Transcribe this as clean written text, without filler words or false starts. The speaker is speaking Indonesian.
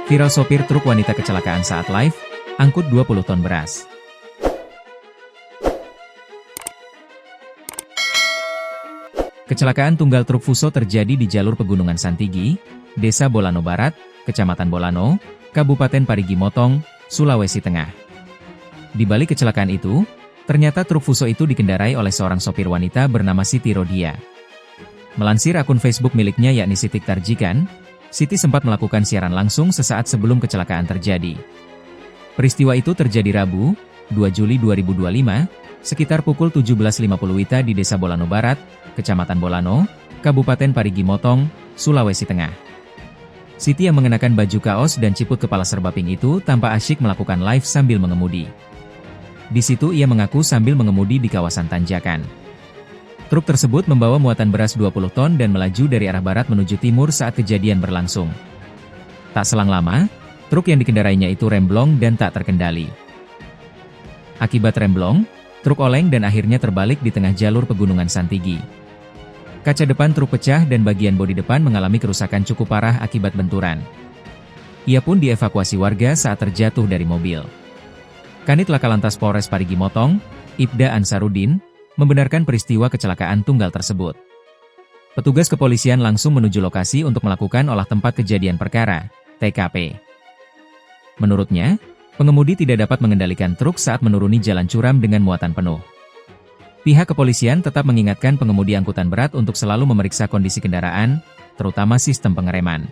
Viral sopir truk wanita kecelakaan saat live, angkut 20 ton beras. Kecelakaan tunggal truk Fuso terjadi di jalur Pegunungan Santigi, Desa Bolano Barat, Kecamatan Bolano, Kabupaten Parigi Motong, Sulawesi Tengah. Di balik kecelakaan itu, ternyata truk Fuso itu dikendarai oleh seorang sopir wanita bernama Siti Rodia. Melansir akun Facebook miliknya yakni Siti Tarjikan, Siti sempat melakukan siaran langsung sesaat sebelum kecelakaan terjadi. Peristiwa itu terjadi Rabu, 2 Juli 2025, sekitar pukul 17.50 WITA di Desa Bolano Barat, Kecamatan Bolano, Kabupaten Parigi Motong, Sulawesi Tengah. Siti yang mengenakan baju kaos dan ciput kepala serba pink itu tampak asyik melakukan live sambil mengemudi. Di situ ia mengaku sambil mengemudi di kawasan tanjakan. Truk tersebut membawa muatan beras 20 ton dan melaju dari arah barat menuju timur saat kejadian berlangsung. Tak selang lama, truk yang dikendarainya itu remblong dan tak terkendali. Akibat remblong, truk oleng dan akhirnya terbalik di tengah jalur Pegunungan Santigi. Kaca depan truk pecah dan bagian bodi depan mengalami kerusakan cukup parah akibat benturan. Ia pun dievakuasi warga saat terjatuh dari mobil. Kanit Lakalantas Polres Parigi Motong, Ibda Ansarudin, membenarkan peristiwa kecelakaan tunggal tersebut. Petugas kepolisian langsung menuju lokasi untuk melakukan olah tempat kejadian perkara, TKP. Menurutnya, pengemudi tidak dapat mengendalikan truk saat menuruni jalan curam dengan muatan penuh. Pihak kepolisian tetap mengingatkan pengemudi angkutan berat untuk selalu memeriksa kondisi kendaraan, terutama sistem pengereman.